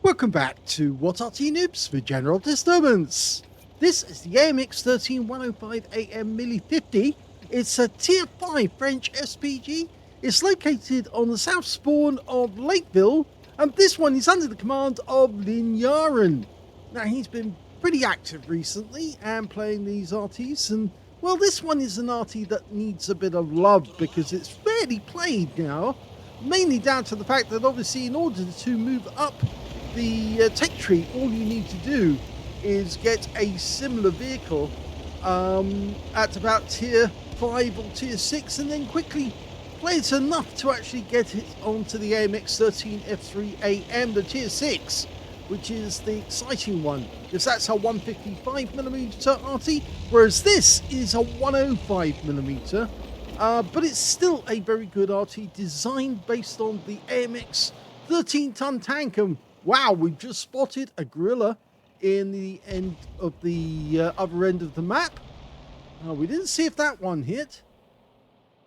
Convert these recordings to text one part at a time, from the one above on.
Welcome back to What Arty Noobs for General Disturbance. This is the AMX 13105 AM mle.50. It's a tier 5 French SPG. It's located on the south spawn of Lakeville, and this one is under the command of Linyarin. Now, he's been pretty active recently and playing these Arties, and well, this one is an Arty that needs a bit of love because it's rarely played now, mainly down to the fact that obviously in order to move up the tech tree, all you need to do is get a similar vehicle at about tier 5 or tier 6 and then quickly play it enough to actually get it onto the AMX 13F3 AM, the tier 6, which is the exciting one, because that's a 155mm Arty, whereas this is a 105mm, but it's still a very good Arty designed based on the AMX 13-ton tank. And wow, we've just spotted a gorilla in the end of the other end of the map. We didn't see if that one hit.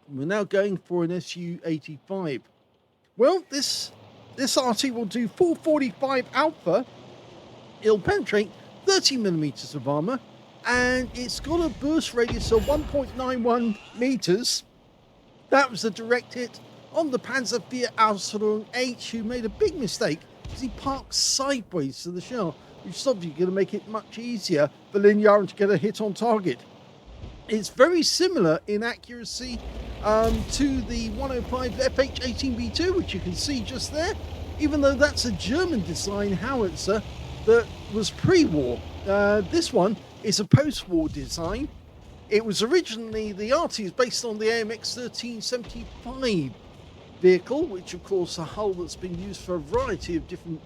We're now going for an Su-85. Well, this Arty will do 445 alpha. It'll penetrate 30mm of armor, and it's got a burst radius of 1.91 meters. That was a direct hit on the Panzer IV Aslains H, who made a big mistake because he parked sideways to the shell, which is obviously going to make it much easier for Linyarin to get a hit on target. It's very similar in accuracy to the 105 FH-18B2, which you can see just there, even though that's a German design howitzer that was pre-war. This one is a post-war design. It was originally, the Arty is based on the AMX 1375 vehicle, which of course a hull that's been used for a variety of different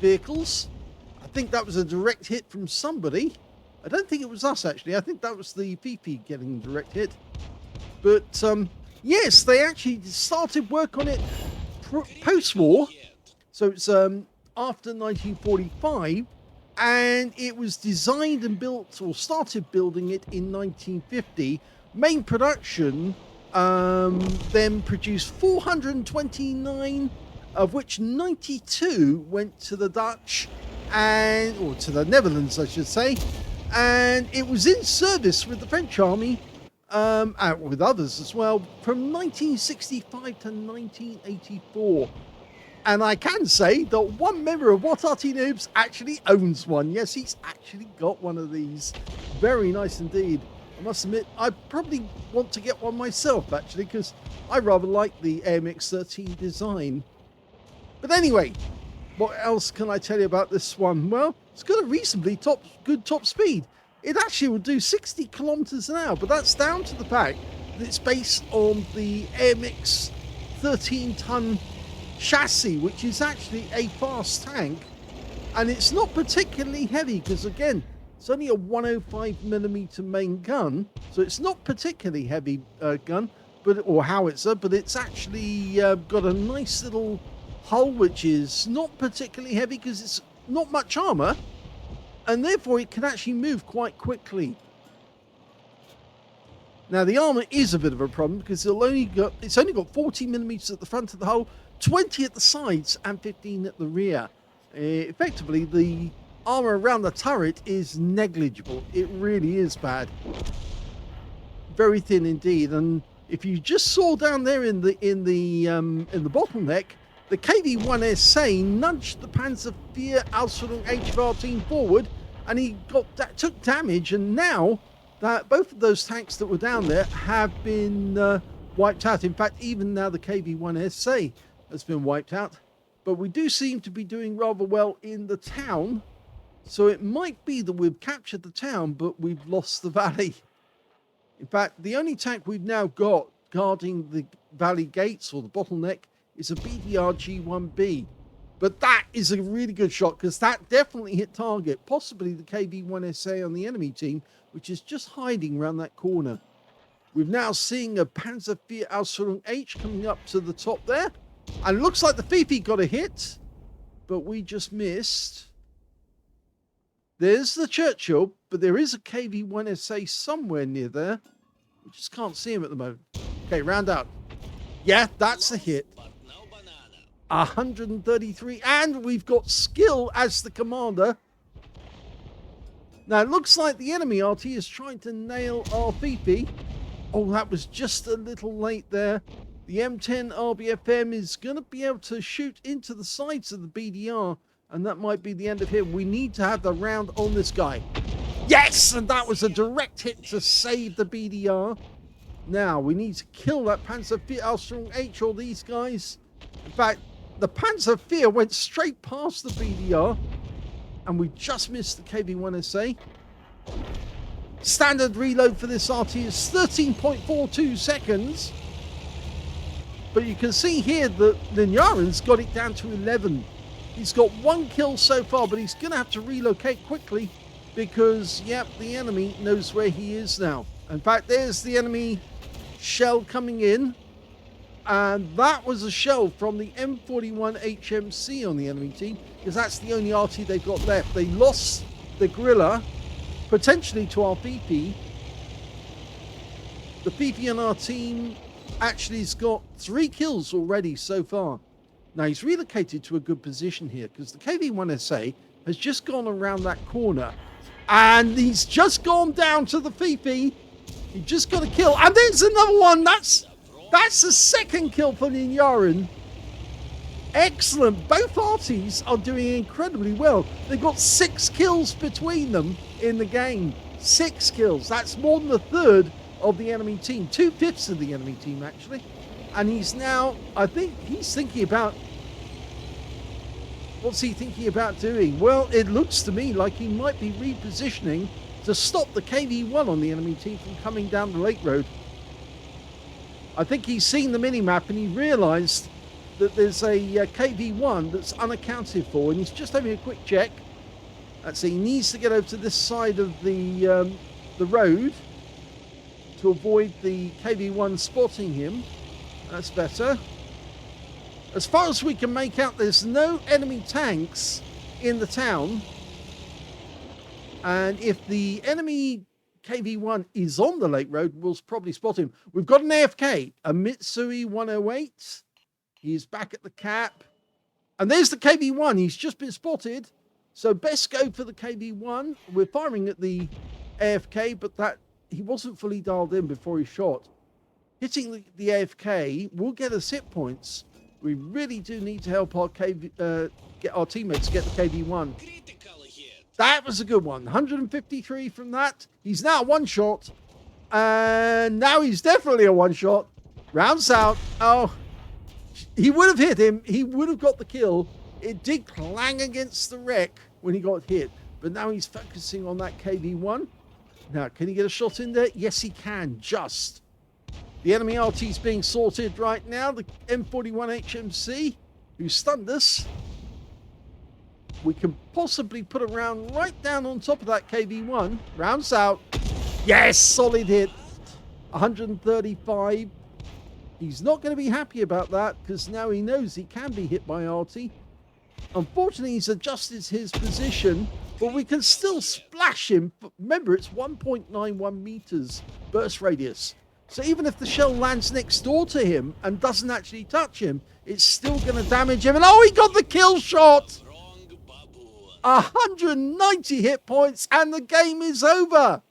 vehicles. I think that was a direct hit from somebody. I don't think it was us, actually. I think that was the PP getting a direct hit. But yes, they actually started work on it post-war. So it's after 1945, and it was designed and built, or started building it in 1950. Main production then produced 429, of which 92 went to the Dutch, or to the Netherlands, I should say. And it was in service with the French army, and with others as well, from 1965 to 1984. And I can say that one member of What Arty Noobs actually owns one. Yes, he's actually got one of these. Very nice indeed. I must admit, I probably want to get one myself, actually, because I rather like the AMX 13 design. But anyway, what else can I tell you about this one? Well, it's got a reasonably good top speed. It actually will do 60 kilometers an hour, but that's down to the fact that it's based on the AMX 13-ton chassis, which is actually a fast tank, and it's not particularly heavy because, again, it's only a 105mm main gun, so it's not particularly heavy gun, or howitzer, but it's actually got a nice little hull which is not particularly heavy because it's not much armor, and therefore it can actually move quite quickly. Now, the armor is a bit of a problem because it's only got 40mm at the front of the hull, 20 at the sides, and 15 at the rear. Effectively, the armor around the turret is negligible. It really is bad. Very thin indeed. And if you just saw down there in the bottleneck, the KV-1SA nudged the Panzer IV Aslains H-14 forward, and he took damage. And now that both of those tanks that were down there have been wiped out. In fact, even now the KV-1SA has been wiped out. But we do seem to be doing rather well in the town. So it might be that we've captured the town, but we've lost the valley. In fact, the only tank we've now got guarding the valley gates, or the bottleneck, is a BDR G1B. But that is a really good shot because that definitely hit target, possibly the KV-1SA on the enemy team, which is just hiding around that corner. We're now seeing a Panzer IV Aslains H coming up to the top there. And it looks like the Fifi got a hit, but we just missed. There's the Churchill, but there is a KV-1SA somewhere near there. We just can't see him at the moment. Okay, round out. Yeah, that's a hit. 133, and we've got skill as the commander. Now, it looks like the enemy Arty is trying to nail our Fifi. Oh, that was just a little late there. The M10 RBFM is going to be able to shoot into the sides of the BDR, and that might be the end of him. We need to have the round on this guy. Yes, and that was a direct hit to save the BDR. Now, we need to kill that Panzer Armstrong H or these guys. In fact, the Panzer Fear went straight past the BDR, and we just missed the KV-1SA. Standard reload for this RT is 13.42 seconds. But you can see here that Linyarin's got it down to 11. He's got 1 kill so far, but he's going to have to relocate quickly because, yep, the enemy knows where he is now. In fact, there's the enemy shell coming in. And that was a shell from the M41 HMC on the enemy team, because that's the only RT they've got left. They lost the Gorilla, potentially to our Fifi. The Fifi on our team actually has got 3 kills already so far. Now, he's relocated to a good position here, because the KV-1SA has just gone around that corner. And he's just gone down to the Fifi. He just got a kill. And there's another one. That's the second kill for Linyarin. Excellent. Both Arties are doing incredibly well. They've got 6 kills between them in the game. 6 kills. That's more than a third of the enemy team. 2/5 of the enemy team, actually. And he's now, I think he's thinking about, what's he thinking about doing? Well, it looks to me like he might be repositioning to stop the KV-1 on the enemy team from coming down the Lake Road. I think he's seen the mini-map and he realised that there's a KV-1 that's unaccounted for, and he's just having a quick check. So he needs to get over to this side of the road to avoid the KV-1 spotting him. That's better. As far as we can make out, there's no enemy tanks in the town. And if the enemy KV-1 is on the Lake Road, we'll probably spot him. We've got an AFK, a Mitsui 108. He's back at the cap. And there's the KV-1. He's just been spotted. So best go for the KV-1. We're firing at the AFK, but that he wasn't fully dialed in before he shot. Hitting the AFK will get us hit points. We really do need to help our get our teammates get the KV-1. That was a good one. 153 from that. He's now 1 shot. And now he's definitely a 1 shot. Rounds out. Oh, he would have hit him. He would have got the kill. It did clang against the wreck when he got hit. But now he's focusing on that KV-1. Now, can he get a shot in there? Yes, he can. Just. The enemy RT is being sorted right now. The M41 HMC, who stunned us. We can possibly put a round right down on top of that KV-1. Rounds out. Yes, solid hit. 135. He's not going to be happy about that because now he knows he can be hit by Arty. Unfortunately, he's adjusted his position, but we can still splash him. Remember, it's 1.91 meters burst radius. So even if the shell lands next door to him and doesn't actually touch him, it's still going to damage him. And oh, he got the kill shot! 190 hit points and the game is over.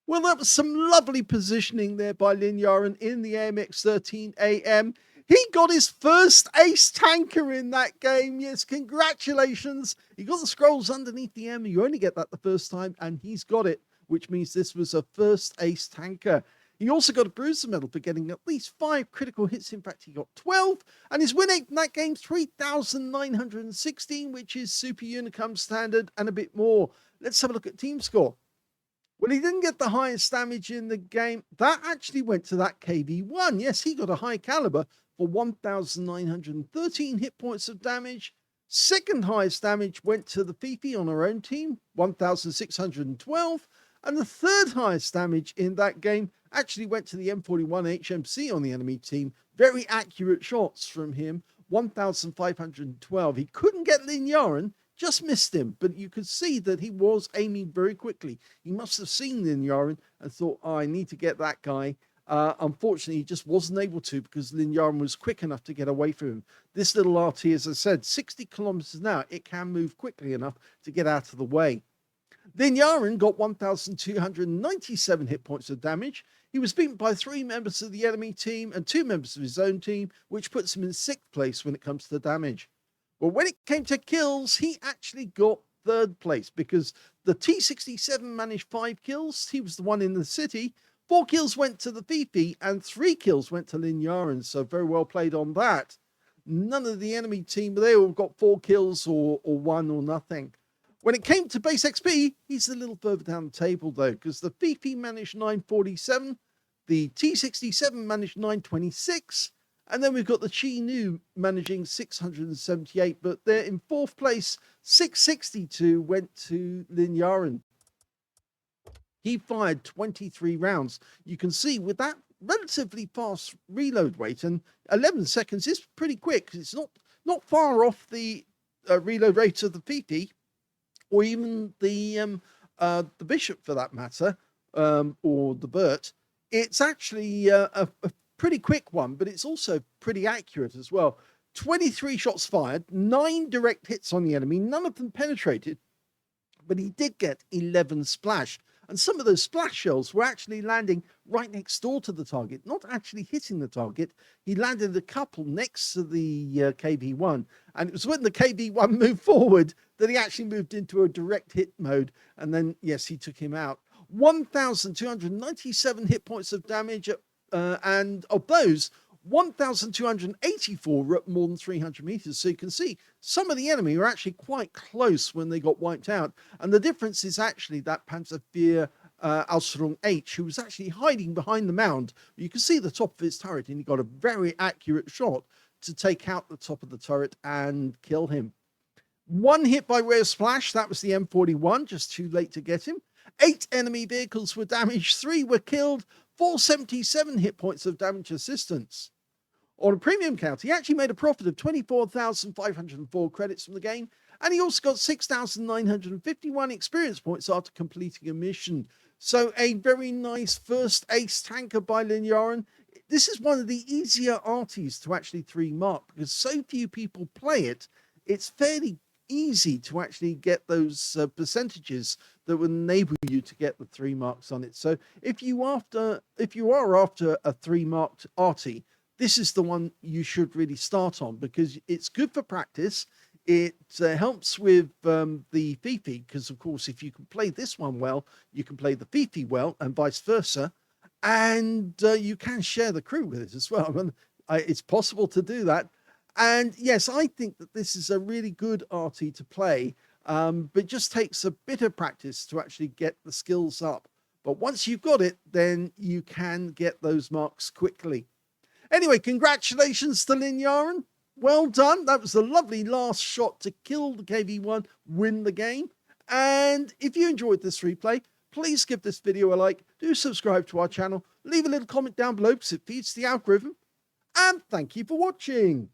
Well, that was some lovely positioning there by Linyarin in the AMX 13 AM. He got his first ace tanker in that game. Yes, congratulations. He got the scrolls underneath the M. You only get that the first time, and he's got it, which means this was a first ace tanker. He also got a bruiser medal for getting at least 5 critical hits. In fact, he got 12. And his win rate in that game, 3,916, which is Super Unicum standard and a bit more. Let's have a look at team score. Well, he didn't get the highest damage in the game. That actually went to that KV-1. Yes, he got a high caliber for 1,913 hit points of damage. Second highest damage went to the Fifi on our own team, 1,612. And the third highest damage in that game actually went to the M41 HMC on the enemy team. Very accurate shots from him, 1,512. He couldn't get Linyarin, just missed him, but you could see that he was aiming very quickly. He must have seen Linyarin and thought, oh, I need to get that guy. Unfortunately, he just wasn't able to because linyarin was quick enough to get away from him. This little Arty, as I said, 60 kilometers an hour, it can move quickly enough to get out of the way. Linyarin got 1,297 hit points of damage. He was beaten by 3 members of the enemy team and 2 members of his own team, which puts him in 6th place when it comes to damage. Well, when it came to kills, he actually got 3rd place because the T67 managed 5 kills. He was the one in the city. 4 kills went to the 50 and 3 kills went to linyarin, so very well played on that. None of the enemy team, they all got 4 kills or 1 or nothing. When it came to base XP, he's a little further down the table though, because the Fifi managed 947, the T67 managed 926, and then we've got the Chi managing 678, but they're in 4th place. 662 went to linyarin. He fired 23 rounds. You can see with that relatively fast reload rate, and 11 seconds is pretty quick. It's not far off the reload rate of the Fifi, or even the Bishop for that matter, or the Burt. It's actually a pretty quick one, but it's also pretty accurate as well. 23 shots fired, 9 direct hits on the enemy, none of them penetrated, but he did get 11 splash. And some of those splash shells were actually landing right next door to the target, not actually hitting the target. He landed a couple next to the KV-1. And it was when the KV-1 moved forward that he actually moved into a direct hit mode. And then, yes, he took him out. 1,297 hit points of damage. And of those, 1,284 were at more than 300 meters. So you can see some of the enemy were actually quite close when they got wiped out. And the difference is actually that Panzerwehr Aslains H, who was actually hiding behind the mound. You can see the top of his turret, and he got a very accurate shot to take out the top of the turret and kill him. 1 hit by way of splash, that was the M41, just too late to get him. 8 enemy vehicles were damaged, 3 were killed, 477 hit points of damage assistance. On a premium count, he actually made a profit of 24,504 credits from the game, and he also got 6,951 experience points after completing a mission. So a very nice first ace tanker by linyarin. This is one of the easier Artys to actually 3-mark because so few people play it. It's fairly easy to actually get those percentages that would enable you to get the 3 marks on it. So if you are after a 3-marked Arty, this is the one you should really start on because it's good for practice. It helps with the Fifi because, of course, if you can play this one well, you can play the Fifi well and vice versa. And you can share the crew with it as well. I mean, it's possible to do that. And yes, I think that this is a really good Arty to play, but it just takes a bit of practice to actually get the skills up. But once you've got it, then you can get those marks quickly. Anyway, congratulations to linyarin. Well done. That was a lovely last shot to kill the KV-1, win the game. And if you enjoyed this replay, please give this video a like, do subscribe to our channel, leave a little comment down below because it feeds the algorithm. And thank you for watching.